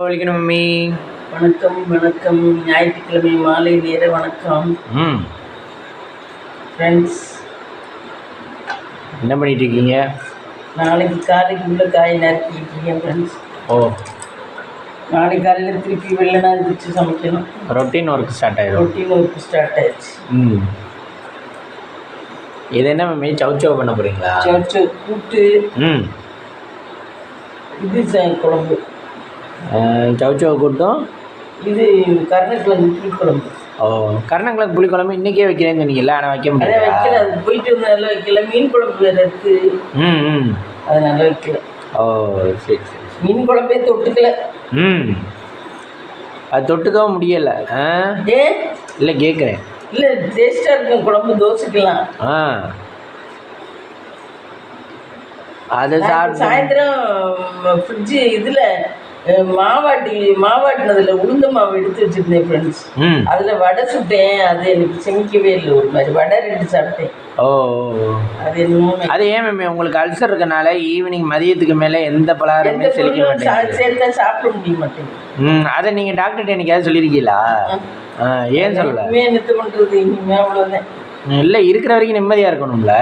வலிக்கணும் mummy. வணக்கம் வணக்கம். ஞாயிற்றுக்கிழமை மாலை நேர வணக்கம் ஃப்ரெண்ட்ஸ். என்ன பண்ணிட்டு இருக்கீங்க? நாளைக்கு காலைக்கு உள்ள காய் நறுக்கிட்டு இருக்கேன் ஃப்ரெண்ட்ஸ். ஓ, நாளைக்கு காலையில் திருப்பி வெள்ளனா இருந்துச்சு சமைக்கணும். ரொட்டீன் ஒர்க் ஸ்டார்ட் ஆயிடும். ரொட்டீன் ஒர்க் ஸ்டார்ட் ஆயிடுச்சு. இது என்ன மம்மி, சவுச்சவ் பண்ண போகிறீங்களா? சவுச்சவ் கூட்டு. இது குழம்பு. சவுச்சவ் கூட்டும். இது கருணக்கிழங்கு புளிக்குழம்பு. ஓ, கருணக்கிழங்கு புளிக்குழம்பு இன்றைக்கே வைக்கிறேன்னு சொன்னீங்கல்ல, ஆனால் வைக்க முடியல. அதை வைக்கல, அது போயிட்டு வந்தாலும் வைக்கல. மீன் குழம்பு வேறு இருக்குது. அதனால வைக்கல. ஓ சரி சரி. மீன் குழம்பே தொட்டுக்கல. அது தொட்டுக்கவும் முடியலை. ஏன் இல்லை கேட்குறேன். இல்லை, டேஸ்ட்டாக இருக்கும் குழம்பு, தோசைக்கலாம். அதை சாப்பிட்டு சாயந்தரம் ஃப்ரிட்ஜு இதில் மாவாட்டினதில் உளுந்த மாவு எடுத்து வச்சுருந்தேன் ஃப்ரெண்ட்ஸ். அதில் வடை சுட்டேன். அது எனக்கு செமிக்கவே இல்லை. ஒரு மாதிரி வடை 2 சாப்பிட்டேன். ஓ, அது என்னமோ. அது ஏன் மேம், உங்களுக்கு அல்சர் இருக்கனால ஈவினிங் மதியத்துக்கு மேலே எந்த பலகாரமே செழிக்க மாட்டேங்குது. சேர்த்தா சாப்பிட முடிய மாட்டேங்குது. அதை நீங்கள் டாக்டர்கிட்ட என்னைக்காவது சொல்லியிருக்கீங்களா? ஏன் சொல்லலை? நிறுத்த பண்ணுறது இனிமேல் அவ்வளோதான். இல்லை, இருக்கிற வரைக்கும் நிம்மதியாக இருக்கணும்ல.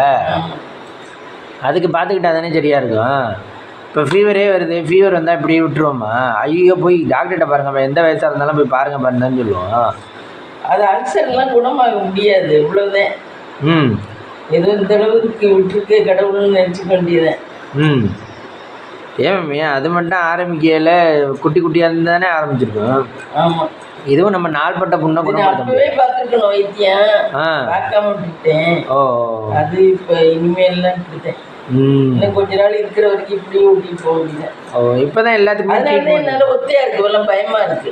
அதுக்கு பார்த்துக்கிட்டா தானே சரியாக இருக்கும். இப்போ ஃபீவரே வருது, ஃபீவர் வந்தால் இப்படி விட்டுருவோமா? ஐயோ, போய் டாக்டர்கிட்ட பாருங்கப்பா, எந்த வயசாக இருந்தாலும் போய் பாருங்கன்னு சொல்லுவோம். அது அல்சர்லாம் குணமாக முடியாது, இவ்வளோதான். ஏதோ இந்த அளவுக்கு விட்டுருக்கு கடவுள்னு நினச்சிக்க வேண்டியதான். ஏன் மேம், அது மட்டும் ஆரம்பிக்கல, குட்டி குட்டியாக இருந்து தானே ஆரம்பிச்சிருக்கோம். ஆமாம், இதுவும் நம்ம நாள்பட்ட புண்ணை அப்பவே பார்த்துருக்கணும். வைத்தியம் பார்க்காம விட்டுட்டேன். ஓ, அது இப்போ இனிமேல்லாம் விட்டுட்டேன். இன்னும் கொஞ்ச நாள் இருக்கிற வரைக்கும் இப்படியே ஊட்டிட்டு போக முடியல. ஓ, இப்போதான் எல்லாத்துக்குமே என்னால ஒத்தையா இருக்கு, எல்லாம் பயமா இருக்கு.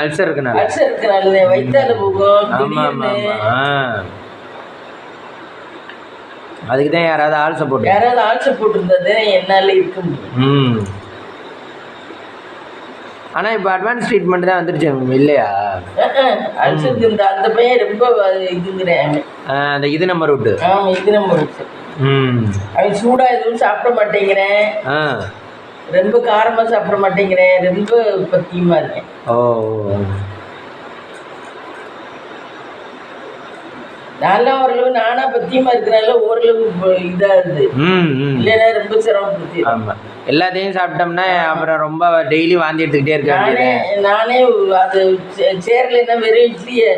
அல்சர் இருக்கனால. அல்சர் இருக்கனாலதான் வயிற்றால போகும். அதுக்கு தான் யாராவது ஆள் சப்போர்ட் இருந்தது என்னால இருக்க முடியும். ஆனால் இப்போ அட்வான்ஸ் ட்ரீட்மெண்ட் தான் வந்துருச்சு இல்லையா? அல்சருக்கு அந்த பையன் ரொம்ப இதுங்கிறேன். அந்த இது நம்பர் விட்டு. ஆமாம், இது நம்பர் விட்டு. அவன் சூடாக எதுவும் சாப்பிட மாட்டேங்கிறேன், ரொம்ப காரமாக சாப்பிட மாட்டேங்கிறேன், ரொம்ப பத்தியமாக இருக்கேன். ஓ, நல்லா ஓரளவு நானா பத்தியமா இருக்கிறனால ஓரளவு இதாகுது. இல்லைன்னா ரொம்ப சிரமப்படுத்தி. ஆமாம், எல்லாத்தையும் சாப்பிட்டோம்னா அப்புறம் ரொம்ப டெய்லி வாந்தி எடுத்துக்கிட்டே இருக்கேன். நானே அது சேர்லைன்னா வெறும் இட்லியை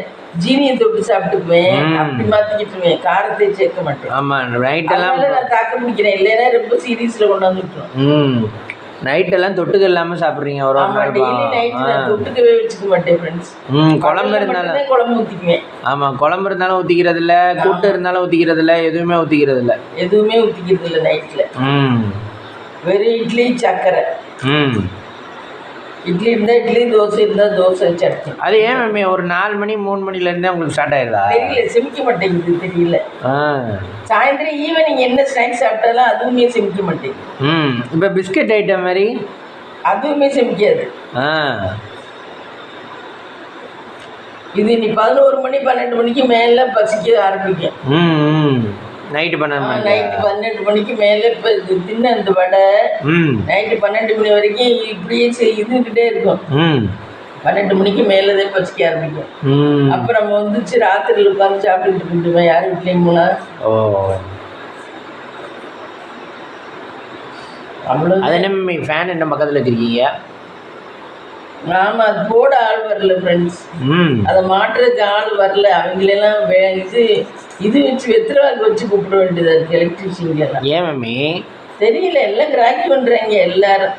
ஜீனியை தொட்டு சாப்பிட்டுக்குவேன். அப்படி மாற்றிக்கிட்டுருவேன், காரத்தை சேர்க்க மாட்டேன். ஆமாம், நைட்டெல்லாம் நான் தாக்க பிடிக்கிறேன். இல்லைன்னா ரொம்ப சீரியஸில் கொண்டாந்து விட்டுரும். நைட்டெல்லாம் தொட்டுக்க இல்லாமல் சாப்பிட்றீங்க. ஒரு தொட்டுக்கவே வச்சுக்க மாட்டேன் ஃப்ரெண்ட்ஸ். குழம்பு இருந்தாலும் குழம்பு ஊற்றிக்குவேன். ஆமாம், குழம்பு இருந்தாலும் ஊற்றிக்கிறது இல்லை, கூட்டு இருந்தாலும் ஊற்றிக்கிறது இல்லை, எதுவுமே ஊற்றிக்கிறது இல்லை. நைட்டில் வெறும் இட்லி சக்கரை. இட்லி இருந்தால் இட்லி, தோசை இருந்தால் தோசை, சட்னி. அது ஏன் மேம் ஒரு 4 மணி 3 மணிலேருந்தே உங்களுக்கு ஸ்டார்ட் ஆயிடுதா? தெரியல, செமிக்க மாட்டேங்குது. தெரியல, சாயந்தரம் ஈவினிங் என்ன ஸ்நாக்ஸ் சாப்பிட்டாலும் அதுவுமே செமிக்க மாட்டேங்குது. இப்போ பிஸ்கட் ஐட்டம் மாதிரி அதுவுமே செமிக்காது. இது நீ 11 மணி 12 மணிக்கு மேலே பசிக்க ஆரம்பிக்கும். நைட்டு 12 மணிக்கு மேலே இப்போ தின்ன அந்த வடை நைட்டு 12 மணி வரைக்கும் இப்படியே இதுக்கிட்டே இருக்கும். 12 மணிக்கு மேலதான் பசிக்க ஆரம்பிக்கும். அப்புறம் நம்ம வந்துச்சு ராத்திரியில் உட்காந்து சாப்பிட்டுட்டு இருந்துருவேன், யார் வீட்லையும் போனா. அவ்வளோ. அது என்ன ஃபேன் என்ன பக்கத்தில் வச்சிருக்கீங்க? ஆமாம், அது போட ஆள் வரல ஃப்ரெண்ட்ஸ். அதை மாட்டுறதுக்கு ஆள் வரல. அவங்களெல்லாம் இது வச்சு வெத்திரவாக்கு வச்சு கூப்பிட வேண்டியதாக இருக்குது எலக்ட்ரிஷியன்லாம். ஏன் மம்மி தெரியல, எல்லாம் கிராக்கி பண்ணுறாங்க எல்லாரும்.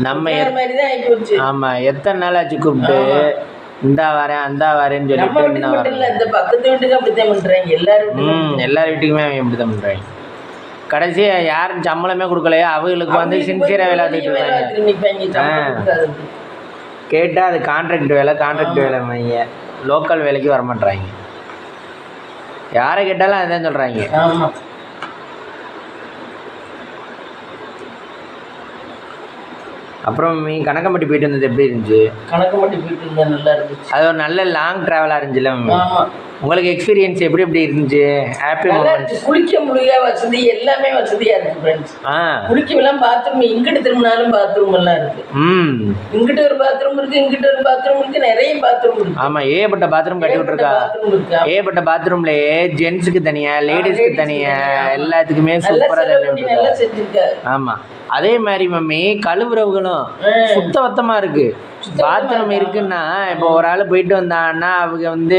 நம்ம மாதிரி தான் ஆகிப்போச்சு. ஆமாம், எத்தனை நாள் ஆச்சு கூப்பிட்டு இந்தா வரேன் அந்த வரேன்னு சொல்லி. நம்ம வீட்டுக்கு மட்டும் இல்லை, இந்த பக்கத்து வீட்டுக்கு அப்படித்தான் பண்ணுறாங்க. எல்லார் வீட்டுக்குமே அவங்க அப்படி தான் பண்ணுறாங்க. கடைசியாக யாரும் சம்பளமே கொடுக்கலையா, அவங்களுக்கு வந்து சின்சியராக வேலை பார்த்துக்கிட்டு கேட்டால் அது கான்ட்ராக்ட் வேலை வைங்க, லோக்கல் வேலைக்கு வரமாட்றாங்க. யாரை கேட்டாலும் அதுதான் சொல்கிறாங்க. அப்புறம் கணக்கம்பட்டி போயிட்டு வந்தது எப்படி இருந்துச்சு? கணக்கம்பட்டி போயிட்டு இருந்தால் நல்லா இருந்துச்சு. அது ஒரு நல்ல லாங் ட்ராவலாக இருந்துச்சுல்ல? ஆமாம். உங்களுக்கு எக்ஸ்பீரியன்ஸ் எப்படி இருந்துச்சு? ஹாப்பி நல்லா மூமெண்ட்ஸ். இருக்கு. குளிக்க முடிய வசதி எல்லாமே வசதியா இருக்கு ஃப்ரெண்ட்ஸ். குளிக்கலாம் பாத்ரூம் இங்கிட்டு திரும்பினாலும் பாத்ரூம் எல்லாம் இருக்கு. இங்கிட்ட ஒரு பாத்ரூம் இருக்கு, இங்கிட்ட ஒரு பாத்ரூம் இருக்கு, நிறைய பாத்ரூம் இருக்கு. ஆமா, ஏகப்பட்ட பாத்ரூம் கட்டி விட்டுருக்கா. ஏகப்பட்ட பாத்ரூம்லயே ஜென்ஸுக்கு தனியா, லேடிஸ்க்கு தனியா, எல்லாத்துக்குமே சூப்பரா தண்ணி நல்லா செஞ்சிருக்காரு. ஆமா, அதே மாதிரி மம்மி கழுவுறவுகளும் சுத்தபத்தமா இருக்கு. பாத்ரூம் இருக்குன்னா இப்போ ஒரு ஆள் போயிட்டு வந்தான்னா அவங்க வந்து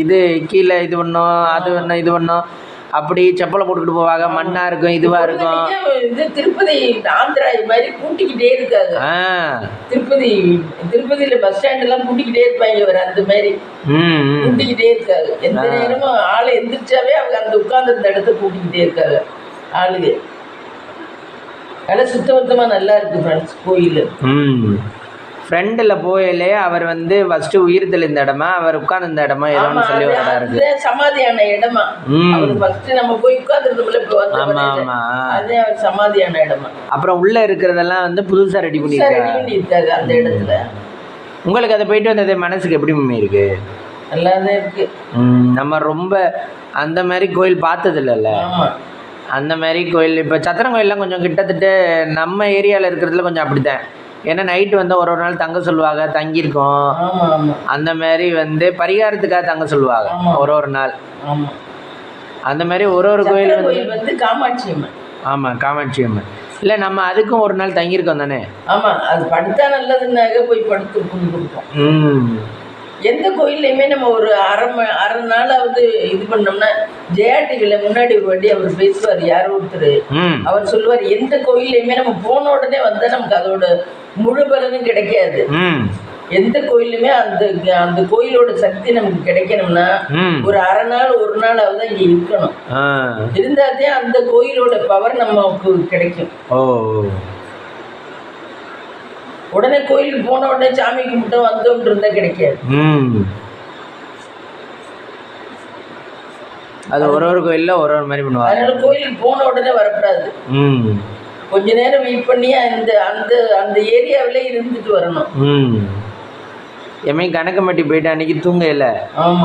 இது கீழே இது பண்ணும், அது பண்ணும், இது பண்ணும், அப்படி செப்பலை போட்டுக்கிட்டு போவாங்க. மண்ணா இருக்கும், இதுவா இருக்கும். இது திருப்பதி ஆந்திரா இது மாதிரி கூட்டிக்கிட்டே இருக்காங்க. திருப்பதியில பஸ் ஸ்டாண்ட் எல்லாம் கூட்டிக்கிட்டே இருப்பாங்க. ஒரு அந்த மாதிரி கூட்டிக்கிட்டே இருக்காங்க. எந்த நேரமும் ஆளை எந்திரிச்சாவே அவங்க அந்த உட்கார்ந்து அந்த இடத்த கூட்டிக்கிட்டே இருக்காங்க ஆளுங்க. நல்லா சுத்தபத்தமா நல்லா இருக்கு ஃப்ரெண்ட்ஸ் கோயில். ஃப்ரெண்டில் போயிலே அவர் வந்து ஃபஸ்ட்டு உயிர் தெளிந்த இடமா, அவர் உட்கார்ந்த இடமா ஏதோன்னு சொல்லி வரதா இருக்கு. சமாதியான இடமா அவர் ஃபர்ஸ்ட் நம்ம போய் உட்கார்ந்துருந்தோம்ல. இப்போ ஆமா ஆமா, அதே அவர் சமாதியான இடமா. அப்புறம் உள்ள இருக்கிறதெல்லாம் வந்து புதுசா ரெடி பண்ணிருக்காங்க அந்த இடத்துல. உங்களுக்கு அதை போயிட்டு வந்தது மனசுக்கு எப்படி மம்மி இருக்கு? நல்லாதான் இருக்கு. நம்ம ரொம்ப அந்த மாதிரி கோயில் பார்த்தது இல்லைல்ல. அந்த மாதிரி கோயில் இப்போ சத்திரம் கோயிலெலாம் கொஞ்சம் கிட்டத்தட்ட நம்ம ஏரியாவில் இருக்கிறதுல கொஞ்சம் அப்படித்தான். ஏன்னா நைட்டு வந்து ஒரு நாள் தங்க சொல்லுவாங்க, தங்கியிருக்கோம். அந்த மாதிரி வந்து பரிகாரத்துக்காக தங்க சொல்லுவாங்க ஒரு நாள். அந்த மாதிரி ஒரு கோயில் வந்து காமாட்சி அம்மன். ஆமாம், காமாட்சி அம்மன். இல்லை நம்ம அதுக்கும் ஒரு நாள் தங்கியிருக்கோம் தானே. ஆமாம், அது படுத்தா நல்லதுன்னாக போய் படுத்து கொடுப்போம். எந்த கோயில்லையுமே நம்ம ஒரு அரை நாளாவது இது பண்ணோம்னா, ஜெயா டிவியில் முன்னாடி ஒரு வாட்டி அவர் பேசுவார், யாரோ ஒருத்தர். அவர் சொல்லுவார், எந்த கோயில்லையுமே நம்ம போன உடனே வந்தால் நமக்கு அதோட முழு பலனும் கிடைக்காது. எந்த கோயிலுமே அந்த கோயிலோட சக்தி நமக்கு கிடைக்கணும்னா ஒரு அரை நாள் ஒரு நாளாவது இங்க இருக்கணும். இருந்தாதே அந்த கோயிலோட பவர் நமக்கு கிடைக்கும். உடனே கோயிலுக்கு போன உடனே சாமி கும்பிட்டு வந்தோம் இருந்தா கிடைக்காது. அது ஒரு கோயில்ல ஒரு மாதிரி பண்ணுவாங்க. அதனால கோயிலுக்கு போன உடனே வரக்கூடாது. கொஞ்ச நேரம் வெயிட் பண்ணி அந்த ஏரியாவிலே இருந்துட்டு வரணும். கணக்கம்பட்டி போயிட்டு அன்னைக்கு தூங்கல.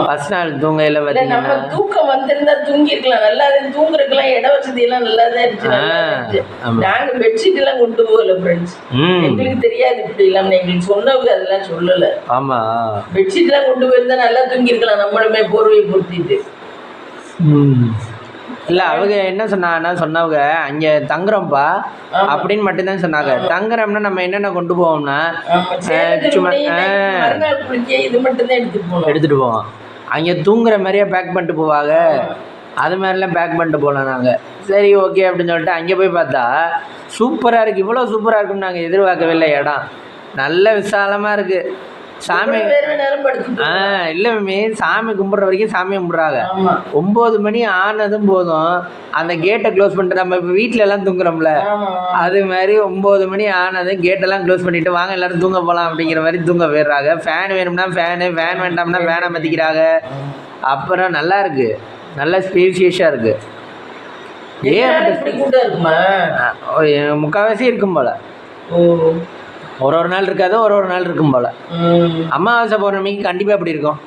ஃபர்ஸ்ட் நாள் தூங்கல. நம்ம தூக்கம் வந்திருந்தா தூங்கி இருக்கலாம். நல்லா தூங்குறதுக்கெல்லாம் இட வசதி எல்லாம் நல்லா தான் இருந்துச்சு. நாங்க பெட்ஷீட் எல்லாம் கொண்டு போகல ஃப்ரெண்ட்ஸ். எங்களுக்கு தெரியாது இப்படி எல்லாம். எங்களுக்கு சொன்னவங்க அதெல்லாம் சொல்லல. ஆமா, பெட்ஷீட் எல்லாம் கொண்டு போயிருந்தா நல்லா தூங்கி இருக்கலாம். நம்மளுமே போர்வையை பொருத்திட்டு. இல்லை அவங்க என்ன சொன்னவங்க அங்கே தங்குறோம்ப்பா அப்படின்னு மட்டும்தான் சொன்னாங்க. தங்குறோம்னா நம்ம என்னென்ன கொண்டு போவோம்னா சும்மா இது மட்டும்தான் எடுத்துகிட்டு போவோம். அங்கே தூங்குற மாதிரியே பேக் பண்ணிட்டு போவாங்க. அது மாதிரிலாம் பேக் பண்ணிட்டு போகலாம் நாங்கள். சரி ஓகே அப்படின்னு சொல்லிட்டு அங்கே போய் பார்த்தா சூப்பராக இருக்குது. இவ்வளோ சூப்பராக இருக்குன்னு நாங்கள் எதிர்பார்க்கவே இல்லை. இடம் நல்ல விசாலமாக இருக்குது. சாமி இல்லை மம்மி, சாமி கும்பிட்ற வரைக்கும் சாமி கும்பிட்றாங்க. 9 மணி ஆனதும் போதும் அந்த கேட்டை க்ளோஸ் பண்ணிட்டு, நம்ம இப்போ வீட்டில எல்லாம் தூங்குறோம்ல அது மாதிரி 9 மணி ஆனதும் கேட்டெல்லாம் க்ளோஸ் பண்ணிட்டு வாங்க எல்லாரும் தூங்க போகலாம் அப்படிங்கிற மாதிரி தூங்க போயிடுறாங்க. ஃபேன் வேணும்னா ஃபேனு, ஃபேன் வேண்டாம்னா ஃபேனை மதிக்கிறாங்க. அப்புறம் நல்லா இருக்கு, நல்ல ஸ்பேசியஸாக இருக்கு. முக்கால்வாசி இருக்கும் போல. ஒரு நாள் இருக்காது, ஒரு நாள் இருக்கும் போல. அமாவாசை பௌர்ணமிக்கு கண்டிப்பாக அப்படி இருக்கும்.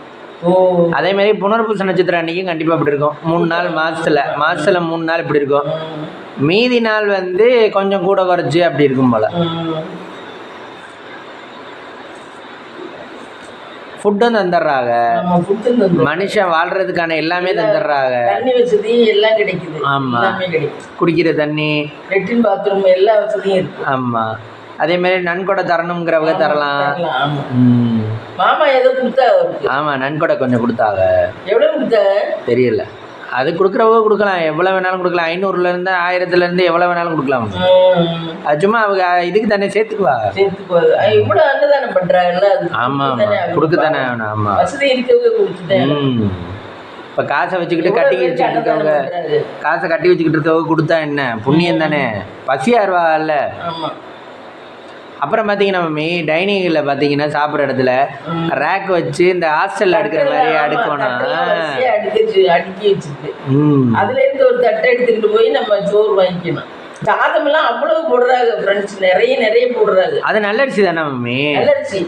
அதே மாதிரி புனர்பூச நட்சத்திரம் அன்னைக்கும் கண்டிப்பாக அப்படி இருக்கும். 3 நாள் மாதத்தில் 3 நாள் இப்படி இருக்கும். மீதி நாள் வந்து கொஞ்சம் கூட குறைச்சி அப்படி இருக்கும் போல. ஃபுட்டும் தந்துடுறாங்க. மனுஷன் வாழ்றதுக்கான எல்லாமே தந்துடுறாங்க. தண்ணி வசதி எல்லாம் கிடைக்குது. ஆமாம், குடிக்கிற தண்ணி, லெட்ரின் பாத்ரூம் எல்லா வசதியும் இருக்கு. ஆமாம், அதே மாதிரி நன்கொடை தரணுங்கிறவங்க தரலாம். மாமா ஏதோ கொடுத்தா. ஆமாம், நன்கொடை கொஞ்சம் கொடுத்தாங்க. எவ்வளோ கொடுத்தா தெரியல. அது கொடுக்குறவங்க கொடுக்கலாம், எவ்வளோ வேணாலும் கொடுக்கலாம். 500லேருந்து 1000லேருந்து எவ்வளோ வேணாலும் கொடுக்கலாம். அது சும்மா அவங்க இதுக்கு தானே சேர்த்துக்குவாங்க. இவ்வளோ அன்னதானம் பண்ணுறாங்கல்ல. ஆமாம், கொடுக்க தானே ஆகணும். ஆமாம், வசதி இருக்கவங்க கொடுத்துட்டேன். இப்போ காசை வச்சுக்கிட்டு கட்டி வச்சுக்கிட்டு இருக்கவங்க, காசை கட்டி வச்சுக்கிட்டு இருக்கவங்க கொடுத்தா என்ன புண்ணியம் தானே, பசியாருவாங்கல்ல. அப்புறம் பார்த்தீங்கன்னா மம்மி டைனிங்கில் பார்த்தீங்கன்னா சாப்பிட்ற இடத்துல ரேக் வச்சு இந்த ஹாஸ்டலில் அடுக்கிற மாதிரி அடுக்கணும். அடுக்கி வச்சுட்டு அதுலேருந்து ஒரு தட்டை எடுத்துக்கிட்டு போய் நம்ம சோறு வாங்கிக்கணும். சாதமெல்லாம் அவ்வளவு போடுறாங்க ஃப்ரெண்ட்ஸ், நிறைய போடுறாங்க. அது நல்ல அரிசி தானே மம்மி? நல்ல அரிசி,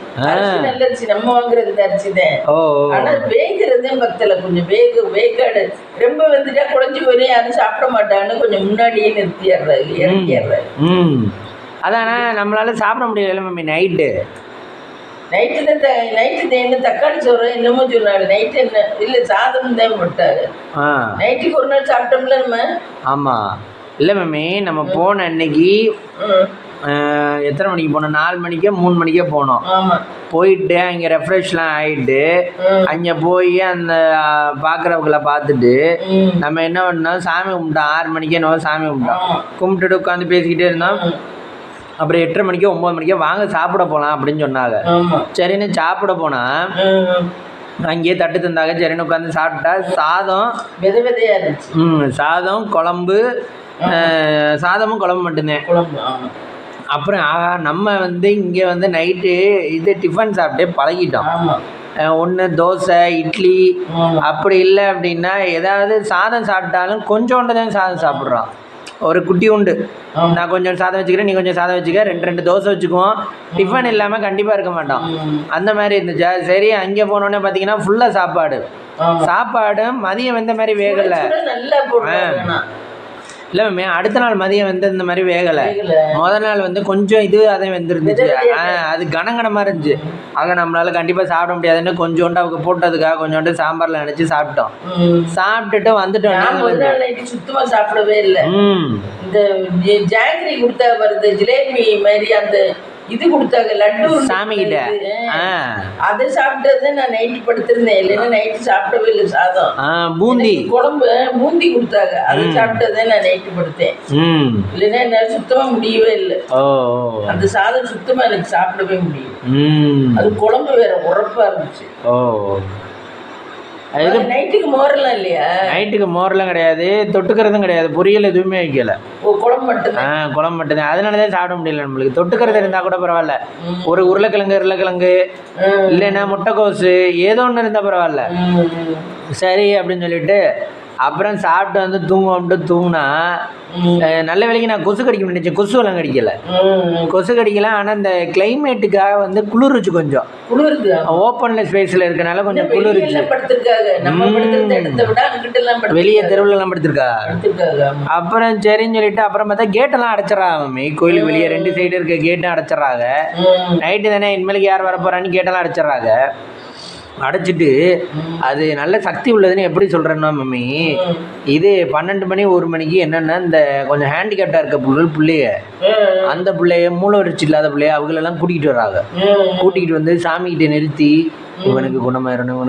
நல்ல அரிசி. நம்ம வாங்குறது இந்த அரிசி தான். ஆனா வேகிறதே பக்கத்துல கொஞ்சம் வேக்காடு ரொம்ப வந்துட்டா குழஞ்சி போய் யாரும் சாப்பிட மாட்டான்னு கொஞ்சம் முன்னாடியே நிறுத்திடுறாங்க, இறக்கிடுறாங்க. அதானே நம்மளால சாப்பிட முடியல மம்மி. நைட்டு தக்காளி சோறு என்னமோ சொன்னாங்க. நைட்டு என்ன இல்லை சாதம் தான் போட்டாங்க. நைட்டுக்கு ஒரு நாள் சாப்பிட்டோம்ல நம்ம. ஆமாம். இல்லை மம்மி, நம்ம போன அன்னைக்கு எத்தனை மணிக்கு போனோம்? 4 மணிக்கோ 3 மணிக்கோ போனோம். போயிட்டு அங்கே ரெஃப்ரெஷ்லாம் ஆகிட்டு அங்கே போய் அந்த பார்க்குறவங்களை பார்த்துட்டு நம்ம என்ன பண்ணோம், சாமி கும்பிட்டோம். 6 மணிக்கே என்னவோ சாமி கும்பிட்டுட்டு உட்காந்து பேசிக்கிட்டே இருந்தோம். அப்புறம் 8:30 மணிக்கோ 9 மணிக்கோ வாங்க சாப்பிட போகலாம் அப்படின்னு சொன்னாங்க. சரின்னு சாப்பிட போனால் அங்கேயே தட்டு தந்தாங்க. சரின்னு உட்காந்து சாப்பிட்டா சாதம் விதையா இருந்துச்சு. சாதம் குழம்பு, சாதமும் குழம்பு மட்டும்தான். அப்புறம் நம்ம இங்கே நைட்டு இது டிஃபன் சாப்பிட்டே பழகிட்டோம். ஒன்று தோசை இட்லி, அப்படி இல்லை அப்படின்னா ஏதாவது சாதம் சாப்பிட்டாலும் கொஞ்சோண்டு தான் சாதம் சாப்பிட்றோம். ஒரு குட்டி உண்டு, நான் கொஞ்சம் சாதம் வச்சுக்கிறேன், நீ கொஞ்சம் சாதம் வச்சுக்க, 2 தோசை வச்சுக்குவோம். டிஃபன் இல்லாமல் கண்டிப்பாக இருக்க மாட்டோம். அந்த மாதிரி இருந்துச்சா. சரி, அங்கே போனோடனே பார்த்தீங்கன்னா ஃபுல்லாக சாப்பாடு மதியம் வந்த மாதிரி வேகலை. இல்லை மேம், அடுத்த நாள் மதியம் இந்த மாதிரி வேகலை. முதல் நாள் கொஞ்சம் இது அதை வெந்துருந்துச்சு. அது கனகனமாக இருந்துச்சு. ஆக நம்மளால கண்டிப்பாக சாப்பிட முடியாதுன்னு கொஞ்சோண்டு அவங்க போட்டதுக்காக கொஞ்சோண்டு சாம்பாரில் நினச்சி சாப்பிட்டோம். சாப்பிட்டுட்டு வந்துட்டோம். சுத்தமாக சாப்பிடவே இல்லை. இந்த ஜாங்கிரி கொடுத்தா வருது, ஜிலேபி மாதிரி அந்த இது கொடுத்தாங்க, லட்டு சாமி கிட்ட. அதை சாப்பிட்டது நான் நைட்டு படுத்திருந்தேன். இல்லைன்னா நைட்டு சாப்பிடவே இல்லை. சாதம் பூந்தி குழம்பு பூந்தி கொடுத்தாங்க, அதை சாப்பிட்டதே நான் நைட்டு படுத்தேன். இல்லைன்னா என்னால் சுத்தமா முடியவே இல்லை. அந்த சாதம் சுத்தமா எனக்கு சாப்பிடவே முடியும். அது குழம்பு வேற உரப்பா இருந்துச்சு. நைட்டுக்கு மோரெல்லாம் இல்லையா? நைட்டுக்கு மோரெல்லாம் கிடையாது, தொட்டுக்கிறதும் கிடையாது, பொரியல் எதுவுமே வைக்கல. குழம்பு மட்டும்தான். குழம்பு மட்டும்தான். அதனாலதான் சாப்பிட முடியல நம்மளுக்கு. தொட்டுக்கிறது இருந்தா கூட பரவாயில்ல, ஒரு உருளைக்கிழங்கு இல்லைன்னா முட்டைக்கோசு ஏதோ ஒன்று இருந்தா பரவாயில்ல. சரி அப்படின்னு சொல்லிட்டு அப்புறம் சாப்பிட்டு தூங்கினா நல்ல வேலைக்கு நான் கொசு கடிக்க நினைச்சேன். கொசுவெல்லாம் கடிக்கல. ஆனால் இந்த கிளைமேட்டுக்காக குளிர்ச்சு, கொஞ்சம் ஓப்பன்ல ஸ்பேஸில் இருக்கனால கொஞ்சம் குளிர்ச்சு. வெளியே தெருவுலலாம் படுத்திருக்கா. அப்புறம் சரின்னு சொல்லிட்டு அப்புறம் பார்த்தா கேட்டெல்லாம் அடைச்சிடறாங்க. கோயிலுக்கு வெளியே 2 சைடு இருக்க கேட்டும் அடைச்சிடறாங்க. நைட்டு தானே, இனிமேலுக்கு யார் வரப்போறான்னு கேட்டெல்லாம் அடைச்சிடறாங்க. அடைச்சிட்டு அது நல்ல சக்தி உள்ளதுன்னு எப்படி சொல்கிறேன்னா மம்மி, இது 12 மணி 1 மணிக்கு என்னென்னா இந்த கொஞ்சம் ஹேண்டிகேப்டாக இருக்க பிள்ளைய, அந்த பிள்ளைய மூளை வளர்ச்சி இல்லாத பிள்ளைய அவங்களெல்லாம் கூட்டிகிட்டு வராங்க. கூட்டிகிட்டு சாமிகிட்ட நிறுத்தி இவனுக்கு குணமாயிரணும்.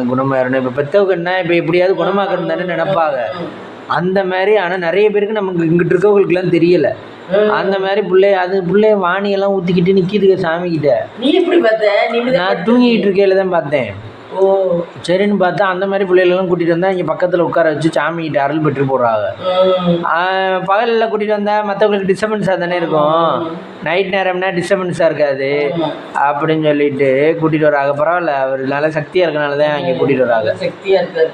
இப்போ பெற்றவங்க என்ன, இப்போ எப்படியாவது குணமாக்கணும் தானே நினைப்பாங்க. அந்த மாதிரி. ஆனால் நிறைய பேருக்கு நமக்கு இங்கிட்டு இருக்கவங்களுக்குலாம் தெரியலை. அந்த மாதிரி பிள்ளைய வாணியெல்லாம் ஊற்றிக்கிட்டு நிற்கிதுங்க சாமிக்கிட்ட. நீ எப்படி பார்த்த? நான் தூங்கிட்டு இருக்கையில தான் பார்த்தேன். சரின்னு பார்த்தா அந்த மாதிரி பிள்ளைகளெல்லாம் கூட்டிகிட்டு வந்தால் இங்கே பக்கத்தில் உட்கார வச்சு சாமிகிட்ட அருள் பெற்று போடுறாங்க. பகலில் கூட்டிகிட்டு வந்தால் மற்றவங்களுக்கு டிஸ்டர்பன்ஸாக தானே இருக்கும். நைட் நேரம்னா டிஸ்டர்பன்ஸாக இருக்காது அப்படின்னு சொல்லிட்டு கூட்டிகிட்டு வராங்க. பரவாயில்ல, அவர் நல்ல சக்தியாக இருக்கனால தான் இங்கே கூட்டிகிட்டு வராங்க. சக்தியாக இருக்காது.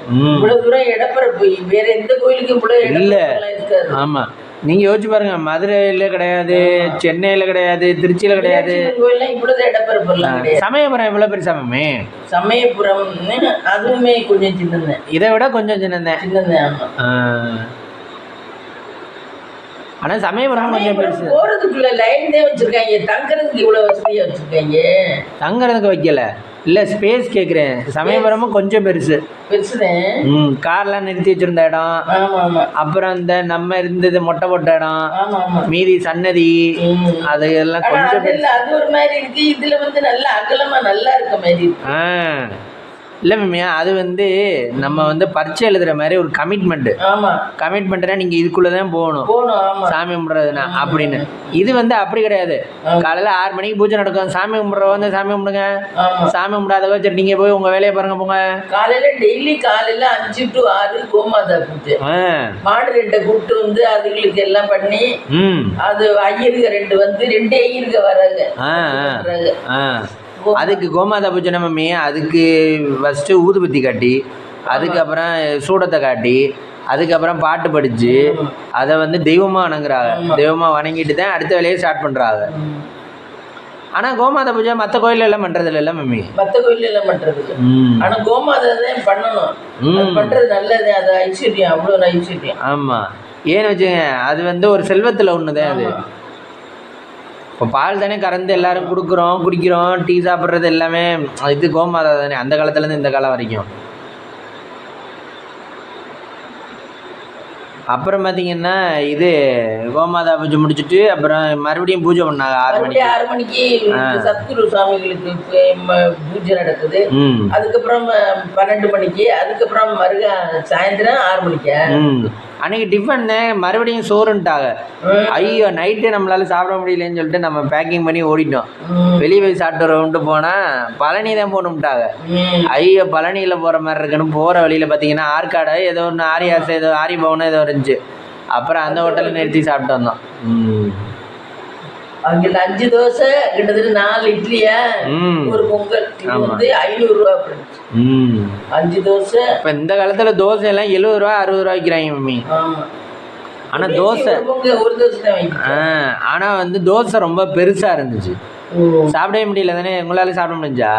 வேற எந்த கோயிலுக்கும் இல்லை. ஆமாம், நீங்கள் யோசிச்சு பாருங்க, மதுரையில் கிடையாது, சென்னையில் கிடையாது, திருச்சியில் கிடையாது. சமயபுரம் எவ்வளோ பெரிய சமயமே? சமயபுரம் அதுவுமே கொஞ்சம் சின்னது, இதை விட கொஞ்சம் சின்னது. ஆனால் சமயபுரம் கொஞ்சம் பெருசு. போகிறதுக்குள்ள லைன் தான் வச்சுருக்காங்க. தங்குறதுக்கு இவ்வளோ வசதியாக வச்சுருக்காங்க. தங்குறதுக்கு வைக்கல, இல்லை ஸ்பேஸ் கேட்குறேன். சமயபுரமும் கொஞ்சம் பெருசு. கார்லாம் நிறுத்தி வச்சிருந்த இடம், அப்புறம் இந்த நம்ம இருந்தது மொட்டை போட்ட இடம், மீதி சன்னதி, அது எல்லாம் கொஞ்சம் பெருசு. அது ஒரு மாதிரி இருக்கு. இதுல நல்லா அகலமா நல்லா இருக்க மாதிரி. இல்லை மேமியா, அது நம்ம பரீட்சை எழுதுகிற மாதிரி ஒரு கமிட்மெண்ட்டு. கமிட்மெண்ட்னா நீங்கள் இதுக்குள்ளே தான் போகணும் சாமி கும்பிட்றதுனா அப்படின்னு. இது அப்படி கிடையாது. காலையில் 6 மணிக்கு பூஜை நடக்கும். சாமி கும்பிட்றவங்க சாமி கும்பிடுங்க, சாமி கும்பிடாதவங்க சரி நீங்கள் போய் உங்கள் வேலையை பாருங்க போங்க. காலையில் டெய்லி காலையில் 5 to 6 கோமாதா பூஜை. மாடு 2 கூப்பிட்டு அதுகளுக்கு எல்லாம் பண்ணி, அது ஐயருங்க 2 ஐயருங்க வராங்க. அதுக்கு கோமாதா பூஜை மம்மி. அதுக்கு ஃபஸ்ட்டு ஊதுபத்தி காட்டி, அதுக்கப்புறம் சூடத்தை காட்டி, அதுக்கப்புறம் பாட்டு படித்து அதை வந்து தெய்வமாக வணங்குறாங்க. தெய்வமாக வணங்கிட்டு தான் அடுத்த வேலையை ஸ்டார்ட் பண்ணுறாங்க. ஆனால் கோமாதா பூஜை மற்ற கோயில்ல எல்லாம் பண்ணுறது இல்லை மம்மி. மற்ற கோயில்ல எல்லாம் பண்ணுறது இல்லை. ஆனால் கோமாதா தான் பண்ணணும். பண்ணுறது நல்லது. அது ஐஸ்வர்யம், அவ்வளோ ஐஸ்வர்யம். ஆமாம். ஏன்னு வச்சுங்க, அது வந்து ஒரு செல்வத்தில் ஒன்று தான் அது. இப்போ பால் தானே கறந்து எல்லாரும் கொடுக்குறோம், குடிக்கிறோம், டீ சாப்பிட்றது எல்லாமே இது கோமாதா தானே, அந்த காலத்துலேருந்து இந்த காலம் வரைக்கும். அப்புறம் பார்த்தீங்கன்னா இது கோமாதா பூஜை முடிச்சுட்டு அப்புறம் மறுபடியும் பூஜை பண்ணாங்க 6 மணிக்கு சத்குரு சுவாமிகளுக்கு பூஜை நடக்குது. அதுக்கப்புறம் 12 மணிக்கு, அதுக்கப்புறம் சாயந்தரம் 6 மணிக்கு அன்னைக்கு டிஃபன் மறுபடியும் சோறுன்ட்டாங்க. ஐயோ நைட்டு நம்மளால சாப்பிட முடியலன்னு சொல்லிட்டு நம்ம பேக்கிங் பண்ணி ஓடிட்டோம். வெளியே போய் சாப்பிட்டு வரவுன்ட்டு போனால் பழனி தான் போகணும்ட்டாங்க. ஐயோ பழனியில் போகிற மாதிரி இருக்குன்னு போகிற வழியில் பார்த்தீங்கன்னா ஆற்காடு ஏதோ ஒன்று ஆரியாஸ் ஏதோ ஆரி பவனோ ஏதோ இருந்துச்சு. அப்புறம் அந்த ஹோட்டலில் நிறுத்தி சாப்பிட்டு வந்தோம். அங்கே 5 தோசை கிட்டத்தட்ட 4 இட்லியா ஒரு பொங்கல் வந்து 500 ரூபா. 5 தோசை. இப்போ இந்த காலத்தில் தோசை எல்லாம் 70 ரூபா 60 ரூபா விற்கிறாங்க மம்மி. ஆனால் தோசை ஒரு தோசை தான். ஆனால் வந்து தோசை ரொம்ப பெருசாக இருந்துச்சு, சாப்பிடவே முடியல தானே. உங்களால் சாப்பிட முடிஞ்சா?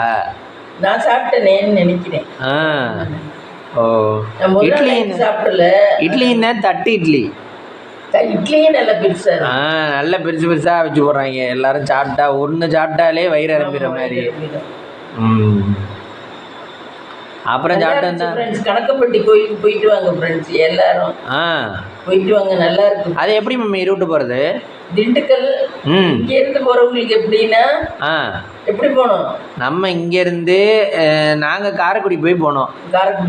நான் சாப்பிட்டேனேன்னு நினைக்கிறேன். ஓ இட்லி சாப்பிடல. இட்லின்னா தட்டு இட்லி. இட்லியே நல்ல பெருசா நல்ல பெருசு பெருசாக வச்சு போடுறாங்க. எல்லாரும் சாப்பிட்டா ஒன்று சாப்பிட்டாலே வயிறு நிரம்பிடுற மாதிரி. அப்புறம் சாப்பிட்டு வந்தா கணக்கம்பட்டி கோயிலுக்கு போயிட்டு வாங்க ஃப்ரெண்ட்ஸ் எல்லாரும். போயிட்டு வாங்க, நல்லா இருக்கு. அது எப்படி மம்மி ரூட்டு போகிறது? திண்டுக்கல் இங்கேருந்து போகிறவங்களுக்கு எப்படின்னா எப்படி போகணும்? நம்ம இங்கேருந்து நாங்கள் காரைக்குடி போய் போனோம்.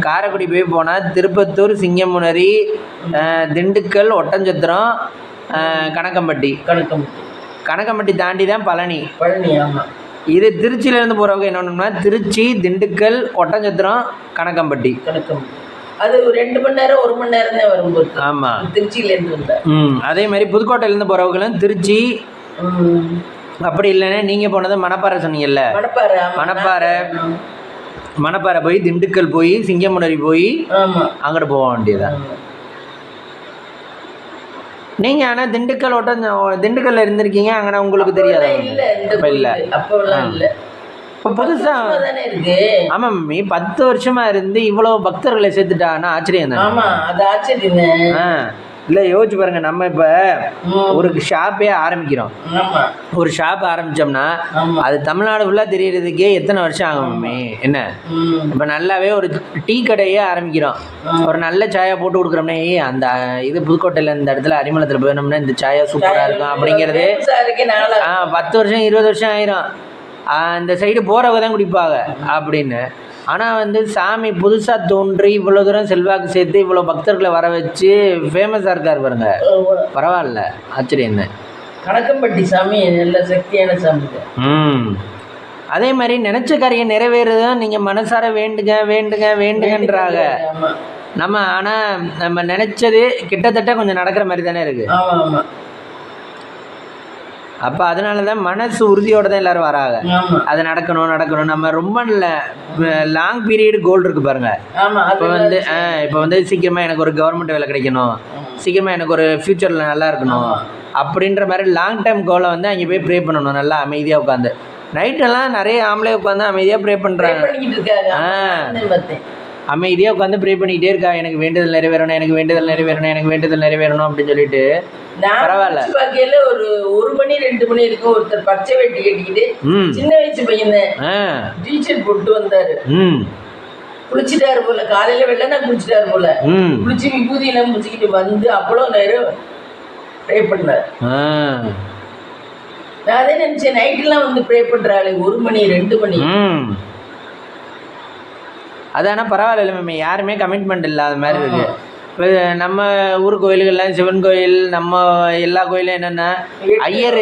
காரைக்குடி போய் போனால் திருப்பத்தூர், சிங்கமுனரி, திண்டுக்கல், ஒட்டஞ்சத்திரம், கணக்கம்பட்டி. கணக்கம்பட்டி தாண்டி தான் பழனி. ஆமாம். இது திருச்சியிலேருந்து போகிறவங்க என்ன பண்ணணும்னா திருச்சி, திண்டுக்கல், ஒட்டஞ்சத்திரம், கணக்கம்பட்டி. அது 2 மணி நேரம் 1 மணி நேரம் தான் வரும்போது. ஆமாம், திருச்சியிலேருந்து வந்தால். அதே மாதிரி புதுக்கோட்டையிலேருந்து போகிறவங்களும் திருச்சி. அப்படி இல்லைன்னா நீங்கள் போனது மணப்பாறை சொன்னீங்கல்ல, மணப்பாறை போய் திண்டுக்கல் போய் சிங்கமுனரி போய் அங்கிட்டு போக வேண்டியதான். நீங்கள் ஆனால் திண்டுக்கல்ல இருந்திருக்கீங்க, அங்கே உங்களுக்கு தெரியாதா? இப்போ இல்லை, அப்போலாம் இல்லை. இப்போ புதுசாக தானே இருக்கு. ஆமாம் மம்மி, 10 வருஷமா இருந்து இவ்வளோ பக்தர்களை சேர்த்துட்டான்னா ஆச்சரியம் தான். ஆமாம், அது ஆச்சரியம். இல்லை யோசிச்சு பாருங்க, நம்ம இப்போ ஒரு ஷாப்பே ஆரம்பிக்கிறோம். ஒரு ஷாப் ஆரம்பித்தோம்னா அது தமிழ்நாடு ஃபுல்லாக தெரியறதுக்கே எத்தனை வருஷம் ஆகும் மம்மி? என்ன இப்போ நல்லாவே ஒரு டீ கடையே ஆரம்பிக்கிறோம், ஒரு நல்ல சாயா போட்டு கொடுக்குறோம்னா அந்த இது புதுக்கோட்டையில் இந்த இடத்துல அரிமளத்தில் போயிடணும்னா இந்த சாயா சூப்பராக இருக்கும் அப்படிங்கிறது 10 வருஷம் 20 வருஷம் ஆயிரும். அந்த சைடு போகிறவங்க தான் குடிப்பாங்க அப்படின்னு. ஆனால் வந்து சாமி புதுசாக தோன்றி இவ்வளோ தூரம் செல்வாக்கு சேர்த்து இவ்வளோ பக்தர்களை வர வச்சு ஃபேமஸாக இருக்கார் பாருங்க. பரவாயில்ல, ஆச்சரியம் தான். கணக்கம்பட்டி சாமி நல்ல சக்தியான சாமி. அதே மாதிரி நினச்ச காரியம் நிறைவேறுதான். நீங்கள் மனசார வேண்டுங்க வேண்டுங்க வேண்டுங்கன்றாங்க நம்ம. ஆனால் நம்ம நினச்சது கிட்டத்தட்ட கொஞ்சம் நடக்கிற மாதிரி தானே இருக்குது. அப்போ அதனால தான் மனசு உறுதியோடு தான் எல்லோரும் வராங்க. அது நடக்கணும் நடக்கணும். நம்ம ரொம்ப லாங் பீரியட் கோல் இருக்குது பாருங்கள். இப்போ வந்து சீக்கிரமாக எனக்கு ஒரு கவர்மெண்ட் வேலை கிடைக்கணும், சீக்கிரமாக எனக்கு ஒரு ஃப்யூச்சரில் நல்லா இருக்கணும் அப்படின்ற மாதிரி லாங் டைம் கோலை வந்து அங்கே போய் ப்ரே பண்ணணும். நல்லா அமைதியாக உட்காந்து நைட்டெல்லாம் நிறைய ஆம்பளை உட்காந்து அமைதியாக ப்ரே பண்ணுறாங்க. அமைதியாக உட்காந்து ப்ரே பண்ணிக்கிட்டே இருக்கா, எனக்கு வேண்டுதல் நிறைவேறணும், எனக்கு வேண்டுதல் நிறைவேறணும், எனக்கு வேண்டுதல் நிறைவேறணும் அப்படின்னு சொல்லிட்டு. பரவாயில்ல, ஒரு 1 மணி 2 மணி இருக்கும். ஒருத்தர் பச்சை வெட்டி கட்டிக்கிட்டு சின்ன வயசு பையன் டீச்சர் போட்டு வந்தாரு. குளிச்சுட்டாரு போல, காலையில வெள்ளனா குளிச்சுட்டாரு போல. குளிச்சு விபூதி எல்லாம் முடிச்சுக்கிட்டு வந்து அவ்வளோ நேரம் ப்ரே பண்ணார். நான் அதே நினைச்சேன், நைட்லாம் வந்து ப்ரே பண்றாளே 1 மணி 2 மணி. அது ஆனால் பரவாயில்ல மேம், யாருமே கமிட்மெண்ட் இல்லாத மாதிரி இருக்கு. இப்போ நம்ம ஊர் கோயில்கள்லாம் சிவன் கோயில் நம்ம எல்லா கோயிலும் என்னென்னா ஐயர்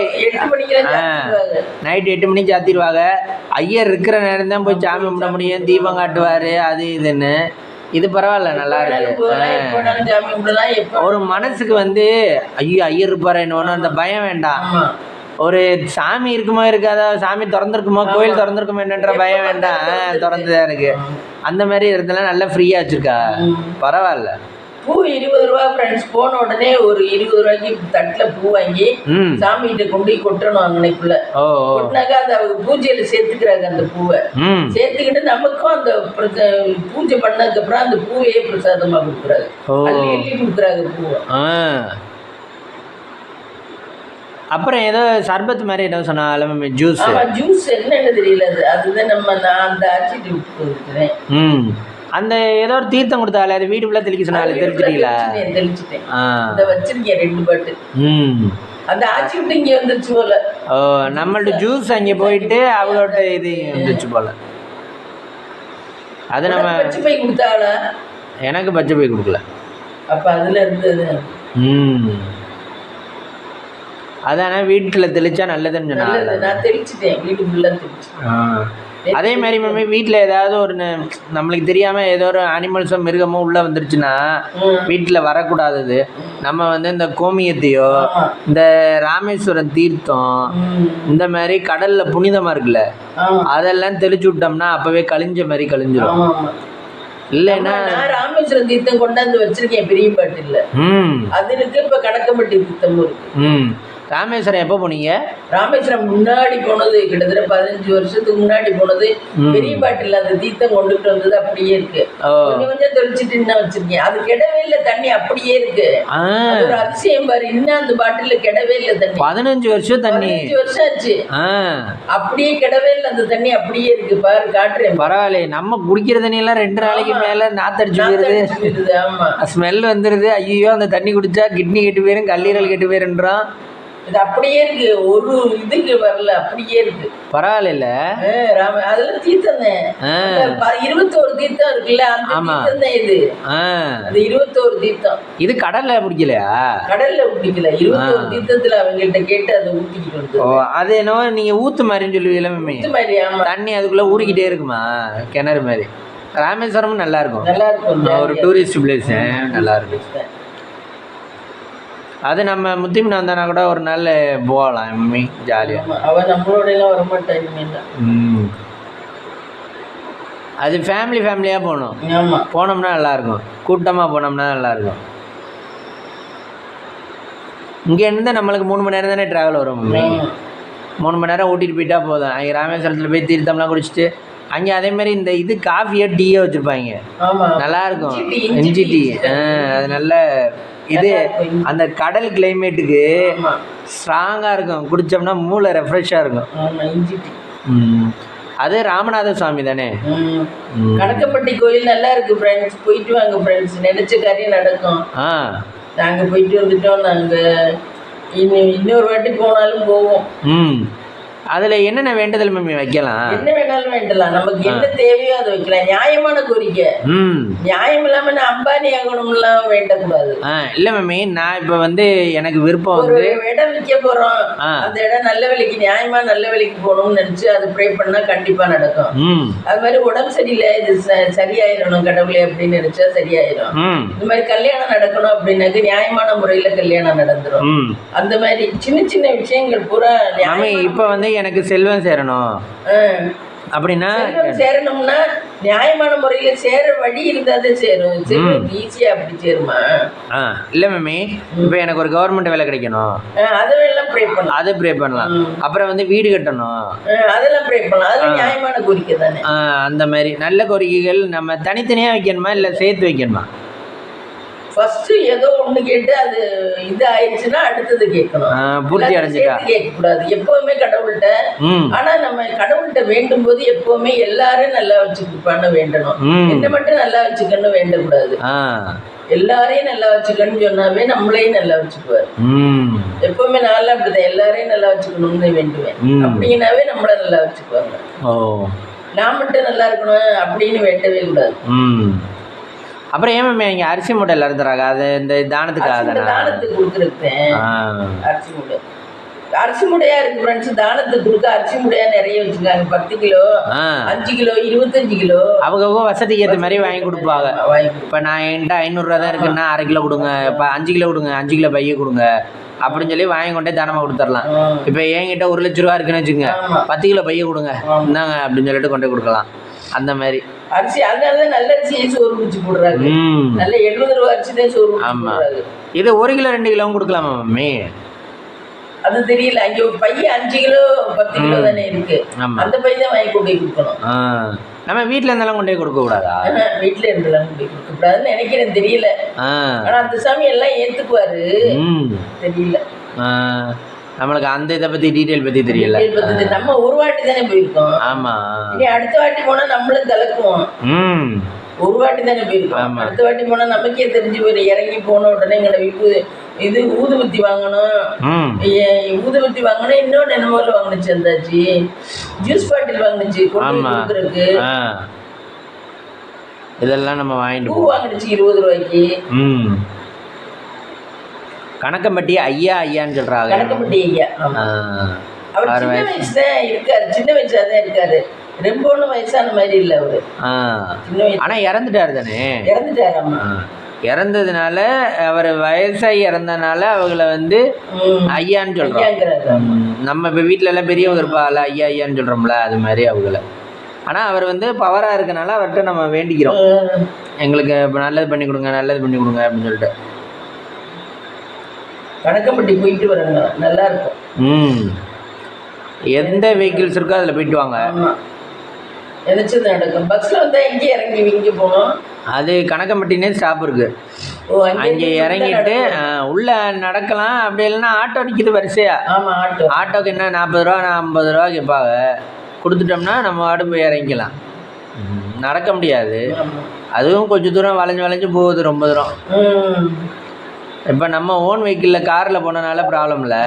நைட்டு 8 மணிக்கு சாத்திடுவாங்க. ஐயர் இருக்கிற நேரம் தான் போய் சாமி கும்பிட முடியும், தீபம் காட்டுவார், அது இதுன்னு. இது பரவாயில்ல, நல்லா இருக்கு. ஒரு மனசுக்கு வந்து ஐயோ ஐயர் இருப்பார் என்னன்னு அந்த பயம் வேண்டாம். ஒரு சாமி இருக்குமா இருக்காதா, சாமி திறந்துருக்குமா, கோயில் திறந்துருக்குமா என்னன்ற பயம் வேண்டாம், திறந்துதான் இருக்கு. அந்த மாதிரி இடத்துல நல்லா ஃப்ரீயாக வச்சுருக்கா, பரவாயில்ல. பூ 20 ரூபா ஃப்ரெண்ட்ஸ். போன உடனே ஒரு 20 ரூபாய்க்கு தட்டில் பூ வாங்கி சாமிகிட்ட கொண்டு போய் கொட்டணும் அன்னைக்குள்ள. கொட்டினாக்கா அதை அவங்க பூஜையில் சேர்த்துக்கிறாங்க. அந்த பூவை சேர்த்துக்கிட்டு நமக்கும் அந்த பூஜை பண்ணதுக்கு அப்புறம் அந்த பூவையே பிரசாதமாக கொடுக்குறாங்க. அள்ளி அள்ளி கொடுக்குறாங்க பூவை. அப்புறம் ஏதோ சர்பத் மாதிரி ஏதோ சொன்னாலும் ஜூஸ். ஜூஸ் என்னன்னு தெரியல. அதுதான் நான் அந்த ஆச்சிட்டு விட்டுருக்கிறேன். அந்த ஏதோ ஒரு தீர்த்தம் கொடுத்தாலே அது வீடு ஃபுல்லாக தெளிக்க சொன்னாலே தெளிச்சிட்டீங்களா? தெளிச்சிட்டேன். அதை வச்சிருக்கேன் 2 பாட்டு. அந்த ஆச்சி விட்டு இங்கே வந்துருச்சு போல. நம்மள்ட்ட ஜூஸ் அங்கே போயிட்டு அவங்களோட இது வந்துருச்சு போல. அது நம்ம பச்சை போய் கொடுத்தாளா? எனக்கு பச்சை போய் கொடுக்கல. அப்போ அதில் இருந்தது. அதானே வீட்டில் தெளிச்சா நல்லதுன்னு சொன்னாங்க. நான் தெளிச்சிட்டேன். வீடு ஃபுல்லாக தெளிச்சிட்டேன். அதே மாதிரி மம்மி வீட்டில் ஏதாவது ஒரு நம்மளுக்கு தெரியாமல் ஏதோ ஒரு அனிமல்ஸோ மிருகமோ உள்ளே வந்துருச்சுன்னா வீட்டில் வரக்கூடாதது. நம்ம வந்து இந்த கோமியத்தையோ இந்த ராமேஸ்வரம் தீர்த்தம் இந்த மாதிரி கடலில் புனிதமாக இருக்குல்ல அதெல்லாம் தெளிச்சு விட்டோம்னா அப்போவே கழிஞ்ச மாதிரி கழிஞ்சிடும். இல்லைன்னா ராமேஸ்வரம் தீர்த்தம் கொண்டாந்து வச்சிருக்கேன் பெரிய பாட்டில். அது இருக்கு. இப்போ கடக்கப்பட்டி தீர்த்தமும் இருக்கு. ராமேஸ்வரம் எப்போ போனீங்க? ராமேஸ்வரம் முன்னாடி போனது கிட்டத்தட்ட 15 வருஷத்துக்கு முன்னாடி போனது. பெரிய பாட்டில் அந்த தீர்த்தம் கொண்டுட்டு வந்தது அப்படியே இருக்கு. கொஞ்சம் கொஞ்சம் தெளிச்சுட்டு இன்னும் வச்சிருக்கேன். அது கெடவே இல்லை. தண்ணி அப்படியே இருக்கு. ஒரு அதிசயம் பாரு. இன்னும் அந்த பாட்டில கெடவே இல்லை தண்ணி. 15 வருஷம் தண்ணி. 15 வருஷம் ஆச்சு. அப்படியே கெடவே இல்லை. அந்த தண்ணி அப்படியே இருக்கு பாரு. காட்டுறேன். பரவாயில்ல. நம்ம குடிக்கிற தண்ணி எல்லாம் 2 நாளைக்கு மேல நாத்தடிச்சு போயிருது. ஆமா, ஸ்மெல் வந்துருது. ஐயோ அந்த தண்ணி குடிச்சா கிட்னி கெட்டு போயிரும், கல்லீரல் கெட்டு போயிருன்றான். இது அப்படியே இருக்கு. ஒரு இதுக்கு வரல. அப்படியே இருக்கு. பரவாயில்ல. அதுல தீர்த்தம் 21 தீர்த்தம் இருக்குல்ல. அந்த தீர்த்தம் தான் இது. அது 21 தீர்த்தம். இது கடல்ல பிடிக்கலையா? கடல்ல பிடிக்கல. 21 தீர்த்தத்துல அவங்ககிட்ட கேட்டு அதை ஊத்திக்கிட்டு வந்து. அது என்னவோ நீங்க ஊத்து மாதிரின்னு சொல்லுவீங்களா? ஊத்து மாதிரி. தண்ணி அதுக்குள்ள ஊறிக்கிட்டே இருக்குமா கிணறு மாதிரி. ராமேஸ்வரமும் நல்லா இருக்கும். நல்லா இருக்கும். ஒரு டூரிஸ்ட் பிளேஸ். நல்லா இருக்கு. அது நம்ம முத்திமன் வந்தானா கூட ஒரு நாள் போகலாம். மம்மி ஜாலியாக. அவன் நம்மளோட எல்லாம் வரமாட்டாங்க. அது ஃபேமிலியாக போகணும். போனோம்னா நல்லாயிருக்கும். கூட்டமாக போனோம்னா நல்லாயிருக்கும். இங்கேருந்து நம்மளுக்கு 3 மணி நேரம் தானே ட்ராவல் வரும் மம்மி. 3 மணி நேரம் ஓட்டிகிட்டு போயிட்டா போதும். அங்கே ராமேஸ்வரத்தில் போய் தீர்த்தம்லாம் குடிச்சிட்டு அங்கே அதேமாதிரி இந்த இது காஃபியோ டீயோ வச்சுருப்பாங்க. நல்லாயிருக்கும். இஞ்சி டீ. அது நல்ல இது அந்த கடல் கிளைமேட்டுக்கு ஸ்ட்ராங்காக இருக்கும். குடித்தோம்னா மூளை ரெஃப்ரெஷ்ஷாக இருக்கும். அது ராமநாத சுவாமி தானே? கடக்கப்பட்டி கோயில் நல்லா இருக்கு ஃப்ரெண்ட்ஸ். போயிட்டு வாங்க ஃப்ரெண்ட்ஸ். நினைச்ச காரியம் நடக்கும். நாங்கள் போயிட்டு வந்துட்டோம். நாங்கள் இன்னொரு வாட்டி போனாலும் போவோம். அதில் என்னென்ன வேண்டுதல் மம்மி வைக்கலாம்? என்ன வேணாலும் வேண்டலாம். நமக்கு என்ன தேவையோ அதை வைக்கலாம். நியாயமான கோரிக்கை. நியாயம் இல்லாம நான் அம்பானி ஆகணும்லாம் வேண்டக்கூடாது. இல்லை மம்மி, நான் இப்போ வந்து எனக்கு விருப்பம் வந்து இடம் விற்க போகிறோம். அந்த இடம் நல்ல விலைக்கு நியாயமா நல்ல விலைக்கு போகணும்னு நினச்சி அது ப்ரே பண்ணால் கண்டிப்பாக நடக்கும். அது மாதிரி உடம்பு சரியில்லை, இது சரியாயிடணும் கடவுளே அப்படின்னு நினச்சா சரியாயிடும். இந்த மாதிரி கல்யாணம் நடக்கணும் அப்படின்னாக்க நியாயமான முறையில் கல்யாணம் நடந்துடும். அந்த மாதிரி சின்ன சின்ன விஷயங்கள் பூரா. இப்போ வந்து எனக்கு செல்வம் சேரணும் அப்படின்னா சேரணும்னா நியாயமான முறையில சேர வழி இருந்தாதே சேரும். ஈஸியா அப்படி சேருமா? இல்ல மம்மி, இப்போ எனக்கு ஒரு கவர்மெண்ட் வேலை கிடைக்கணும். அதெல்லாம் ப்ரே பண்ணலாம். அது ப்ரே பண்ணலாம். அப்புறம் வந்து வீடு கட்டணும். அதெல்லாம் ப்ரே பண்ணலாம். அது நியாயமான கோரிக்கை தானே. அந்த மாதிரி நல்ல கோரிக்கைகள் நம்ம தனித்தனியா வைக்கணுமா இல்ல சேர்த்து வைக்கணுமா? ஃபர்ஸ்ட் ஏதோ ஒண்ணு கேட்டு அது இது ஆயிடுச்சுன்னா அடுத்தது கேட்கணும். பூர்த்தி அடைஞ்சிட்டா கேட்கக்கூடாது எப்பவுமே கடவுள்கிட்ட. ஆனா நம்ம கடவுள்கிட்ட வேண்டும் போது எப்பவுமே எல்லாரும் நல்லா வச்சுக்கிப்பான்னு வேண்டணும். என்ன மட்டும் நல்லா வச்சுக்கன்னு வேண்டக்கூடாது. எல்லாரையும் நல்லா வச்சுக்கன்னு சொன்னாவே நம்மளையும் நல்லா வச்சுக்குவாரு. எப்பவுமே நான் அப்படிதான் எல்லாரையும் நல்லா வச்சுக்கணும்னு வேண்டுவேன். அப்படின்னாவே நம்மள நல்லா வச்சுக்குவாங்க. நான் மட்டும் நல்லா இருக்கணும் அப்படின்னு வேண்டவே கூடாது. அப்புறம் ஏன் மேம் இங்கே அரிசி மூட்டை எல்லாரும் தராங்க? அது இந்த தானத்துக்காக தானே? தானத்துக்கு கொடுத்துருக்கேன். அரிசி மூட்டையா இருக்கு ஃப்ரெண்ட்ஸ். தானத்துக்கு கொடுக்க அரிசி மூட்டையா நிறைய வச்சுருக்காங்க. 10 கிலோ, 5 கிலோ, 25 கிலோ. அவங்க வசதிக்கு ஏற்ற மாதிரி வாங்கி கொடுப்பாங்க. இப்போ நான் என்கிட்ட 500 ரூபா தான் இருக்குன்னா 1/2 கிலோ கொடுங்க, இப்போ 5 கிலோ கொடுங்க, 5 கிலோ பைய கொடுங்க அப்படின்னு சொல்லி வாங்கி கொண்டே தானமாக கொடுத்துடலாம். இப்போ என்கிட்ட 1 லட்ச ரூபா இருக்குன்னு வச்சுக்கோங்க, 10 கிலோ பைய கொடுங்க இந்தாங்க அப்படின்னு சொல்லிட்டு கொண்டே கொடுக்கலாம். அந்த மாதிரி அரிசி அதனாலதான் நல்ல அரிசியை சோறு குச்சி போடுறாங்க. நல்ல 70 ரூபா அரிசி தான் சோறு குச்சி போடுறாங்க. இது 1 கிலோ 2 கிலோவும் கொடுக்கலாமா மம்மி? அது தெரியல. அங்கே ஒரு பையன் 5 கிலோ 10 கிலோ தானே இருக்கு. அந்த பையன் தான் வாங்கி கொண்டு போய் கொடுக்கணும். நம்ம வீட்டுல இருந்தெல்லாம் கொண்டு போய் கொடுக்க கூடாதா? வீட்டுல இருந்தெல்லாம் கொண்டு போய் கொடுக்க கூடாதுன்னு நினைக்கிறேன், தெரியல. ஆனா அந்த சாமி எல்லாம் ஏத்துக்குவாரு, தெரியல. நம்மளுக்கு அந்த இதை பத்தி டீட்டெயில் பத்தி தெரியல. நம்ம ஒரு வாட்டி தானே போயிருக்கோம். ஆமா, இனி அடுத்த வாட்டி போனா நம்மளும் கலக்குவோம். ஒரு வாட்டி தானே போயிருக்கோம். அடுத்த வாட்டி போனா நமக்கே தெரிஞ்சு போயிடும். இறங்கி போன உடனே எங்களை இது ஊதுபத்தி வாங்கணும், ஊதுபத்தி வாங்கணும். இன்னொன்று என்னமோ வாங்கினுச்சு, அந்தாச்சு ஜூஸ் பாட்டில் வாங்கினுச்சு கொடுக்குறதுக்கு. இதெல்லாம் நம்ம வாங்கிட்டு பூ வாங்கினுச்சு 20 ரூபாய்க்கு. கணக்கம்பட்டி ஐயான்னு சொல்றாங்க. கணக்கம்பட்டி ஐயா. அவர் சின்ன வயசு தான் இருக்காரு, சின்ன வயசா தான் இருக்காரு. ரொம்ப ஒன்றும் வயசான மாதிரி இல்லை அவரு. சின்ன வயசு. ஆனா இறந்துட்டாரு தானே? இறந்துட்டாரு. ஆமா, இறந்ததுனால அவர் வயசாகி இறந்தனால அவங்கள ஐயான்னு சொல்றோம். நம்ம இப்போ வீட்டில எல்லாம் பெரியவங்க இருப்பாங்கல்ல, ஐயான்னு சொல்றோம்ல, அது மாதிரி அவங்கள. ஆனா அவர் பவரா இருக்கனால அவர்கிட்ட நம்ம வேண்டிக்கிறோம், எங்களுக்கு நல்லது பண்ணி கொடுங்க, நல்லது பண்ணி கொடுங்க அப்படின்னு சொல்லிட்டு. கணக்கம்பட்டி போயிட்டு வராங்க, நல்லா இருக்கும். எந்த வெஹிக்கிள்ஸ் இருக்கோ அதில் போயிட்டு வாங்க. நினைச்சது நடக்கும். பஸ்ல வந்தா எங்கே இறங்கி இங்கே போகணும்? அது கணக்கம்பட்டினே ஸ்டாப் இருக்கு. அங்கே இறங்கிட்டு உள்ள நடக்கலாம். அப்படி இல்லைன்னா ஆட்டோ நிற்கிது வரிசையா. ஆட்டோக்கு என்ன 40 ரூபா 50 ரூபா கேட்பாங்க. கொடுத்துட்டோம்னா நம்ம வாடு போய் இறங்கிக்கலாம். நடக்க முடியாது, அதுவும் கொஞ்சம் தூரம் வளைஞ்சு போகுது, ரொம்ப தூரம். இப்போ நம்ம ஓன் வெஹிக்கிளில் காரில் போனனால ப்ராப்ளம் இல்லை.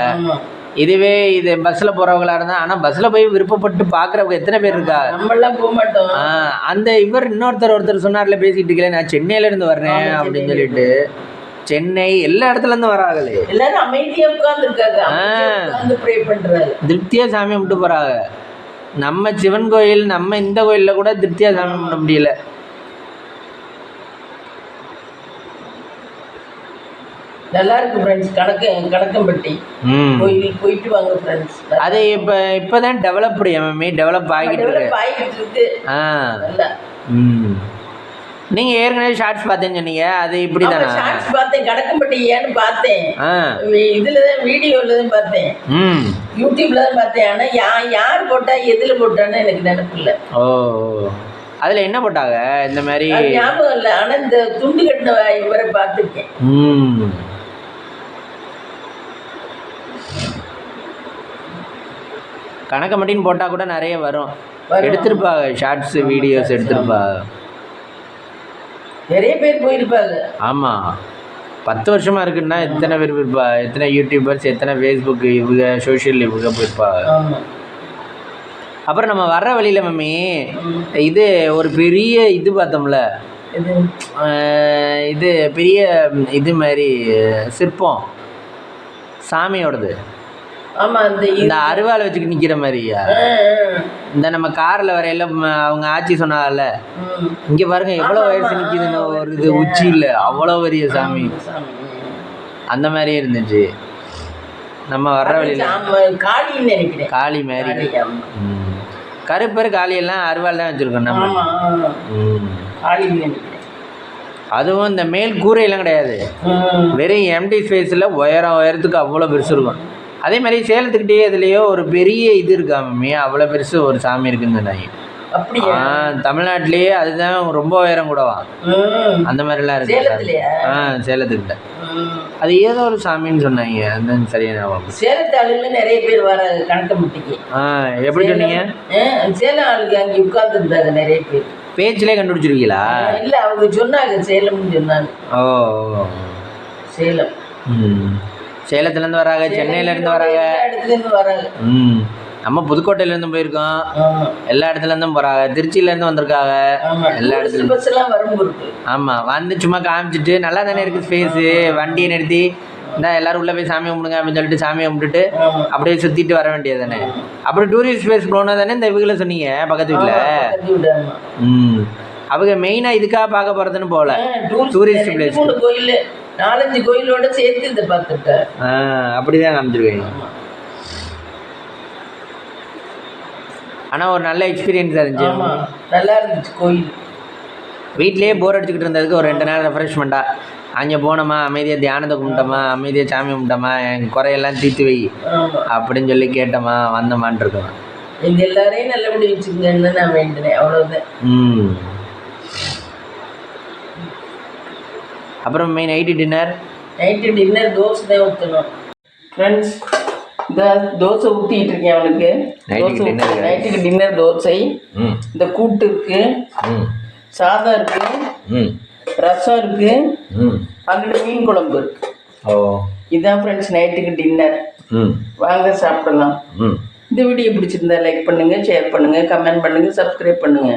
இதுவே இது பஸ்ஸில் போகிறவங்களா இருந்தால், ஆனால் பஸ்ஸில் போய் விருப்பப்பட்டு பார்க்குறவங்க எத்தனை பேர் இருக்கா? நம்மளாம் போக மாட்டோம். அந்த ஒருத்தர் சொன்னார்ல, பேசிக்கிட்டு இருக்கல, நான் சென்னையிலேருந்து வர்றேன் அப்படின்னு சொல்லிட்டு. சென்னை எல்லா இடத்துலேருந்து வராங்களே, எல்லாரும் அமைதியாக உட்காந்துருக்காங்க, ப்ரே பண்ணுறாங்க, திருப்தியாக சாமி கும்பிட்டு போகிறாங்க. நம்ம சிவன் கோயில், நம்ம இந்த கோயிலில் கூட திருப்தியாக சாமி கும்பிட முடியல. நல்லா இருக்கு ஃப்ரெண்ட்ஸ். கணக்கம்பட்டி கோயில் போயிட்டு வாங்க ஃப்ரெண்ட்ஸ். அது இப்போதான் டெவலப் ஆகிட்டு இருக்கு. நீங்க ஏற்கனவே ஷார்ட்ஸ் பார்த்தேன்னு சொன்னீங்க, அது இப்படி தானே? ஷார்ட்ஸ் பார்த்தேன், கணக்கம்பட்டி ஏன்னு பார்த்தேன். இதுல தான் வீடியோல தான் பார்த்தேன், யூடியூப்ல தான் பார்த்தேன். ஆனா யார் போட்டா எதுல போட்டான்னு எனக்கு நினைப்பு இல்லை. ஓ, அதில் என்ன போட்டாங்க இந்த மாதிரி ஞாபகம் இல்லை. ஆனால் இந்த துண்டு கட்டின இவரை பார்த்துருக்கேன். கணக்கம்பட்டின்னு போட்டால் கூட நிறைய வரும், எடுத்திருப்பாங்க. ஷார்ட்ஸ் வீடியோஸ் எடுத்திருப்பாங்க, நிறைய பேர் போயிருப்பாங்க. ஆமாம், 10 வருஷமாக இருக்குன்னா எத்தனை பேர் போயிருப்பா, எத்தனை யூடியூபர்ஸ், எத்தனை ஃபேஸ்புக், இவங்க சோஷியல் இவங்க போயிருப்பாங்க. அப்புறம் நம்ம வர்ற வழியில் மம்மி இது ஒரு பெரிய இது பார்த்தோம்ல, இது பெரிய இது மாதிரி சிற்பம் சாமியோடது. ஆமாம், இந்த அருவாள் வச்சுக்கிட்டு நிற்கிற மாதிரியா? இந்த நம்ம காரில் வரையில அவங்க ஆட்சி சொன்னாங்கல்ல, இங்கே பாருங்க எவ்வளோ வயசு நிற்கிதுன்னு ஒரு இது உச்சியில், அவ்வளோ பெரிய சாமி அந்த மாதிரியே இருந்துச்சு. நம்ம வர்ற வழியில் காளி மாதிரி, கருப்பர் காளியெல்லாம் அருவாள் தான் வச்சுருக்கோம் நம்ம. அதுவும் இந்த மேல் கூரையெல்லாம் கிடையாது, வெறும் எம்டி ஸ்பேஸில் உயரத்துக்கு அவ்வளோ பெருசு இருக்கும். அதே மாதிரி சேலத்துக்கிட்டே இதுலேயோ ஒரு பெரிய இது இருக்கா மம்மி, அவ்வளோ பெருசு ஒரு சாமி இருக்குன்னு சொன்னாங்க. தமிழ்நாட்டிலேயே அதுதான் ரொம்ப உயரம் கூடவா, அந்த மாதிரிலாம் இருக்கு. சேலத்துக்கிட்ட அது ஏதோ ஒரு சாமின்னு சொன்னாங்க, அந்த சரியான சேலத்து ஆளுங்க நிறைய பேர் வர கணக்கம்பட்டிக்கு. எப்படி சொன்னீங்க? சேலம் ஆளுங்க அங்கே உட்கார்ந்துருந்தாங்க நிறைய பேர். பேச்சிலே கண்டுபிடிச்சிருக்கீங்களா? இல்லை, அவங்க சொன்னாங்க சேலம்னு சொன்னாங்க. ஓ, சேலம். சேலத்துலேருந்து வராங்க, சென்னையிலேருந்து வராங்க, இடத்துலேருந்து வராங்க. நம்ம புதுக்கோட்டையிலேருந்து போயிருக்கோம், எல்லா இடத்துலேருந்தும் போகிறாங்க, திருச்சியிலேருந்து வந்திருக்காங்க, எல்லா இடத்துலையும் பஸ்ஸெல்லாம் வரும்போது. ஆமாம், வந்து சும்மா காமிச்சிட்டு நல்லா தானே இருக்குது ஸ்பேஸு, வண்டியை நிறுத்தி இந்த எல்லோரும் உள்ளே போய் சாமி கும்பிடுங்க அப்படின்னு சொல்லிட்டு சாமியை கும்பிட்டுட்டு அப்படியே சுற்றிட்டு வர வேண்டியது தானே. அப்படி டூரிஸ்ட் பிளேஸ் போனால் தானே இந்த இவங்களை சொன்னீங்க பக்கத்து வீட்டில். அவங்க மெயினாக இதுக்காக பார்க்க போகிறதுன்னு போகல, டூரிஸ்ட் பிளேஸ் கோயில் 4-5 கோயிலோட சேர்த்து இதை பார்த்துருக்கேன். அப்படிதான் காமிச்சிருக்கீங்க. ஆனால் ஒரு நல்ல எக்ஸ்பீரியன்ஸாக இருந்துச்சு. ஆமாம், நல்லா இருந்துச்சு கோயில். வீட்லேயே போர் அடிச்சுக்கிட்டு இருந்ததுக்கு ஒரு 2 நாள் ரெஃப்ரெஷ்மெண்ட்டாக அங்கே போனோமா, அமைதியாக தியானத்தை கும்பிட்டோமா, அமைதியாக சாமி கும்பிட்டோமா, என் குறையெல்லாம் தீர்த்து வை அப்படின்னு சொல்லி கேட்டோமா, வந்தோமான் இருக்கோம். இது எல்லாரையும் நல்லபடி வச்சுக்கங்கன்னு நான் வேண்டினேன், அவ்வளோதான். அப்புறம் நைட்டு டின்னர் தோசை தான் ஊற்றணும் ஃப்ரெண்ட்ஸ். இந்த தோசை ஊற்றிக்கிட்டு இருக்கேன் அவனுக்கு. நைட்டுக்கு டின்னர் தோசை. இந்த கூட்டு இருக்கு, சாதம் இருக்கு, ரசம் இருக்கு, அங்கிட்டு மீன் குழம்பு இருக்கு. இதுதான் ஃப்ரெண்ட்ஸ் நைட்டுக்கு டின்னர். வாங்க சாப்பிடலாம். இந்த வீடியோ பிடிச்சிருந்தா லைக் பண்ணுங்க, ஷேர் பண்ணுங்க, கமெண்ட் பண்ணுங்க, சப்ஸ்கிரைப் பண்ணுங்க.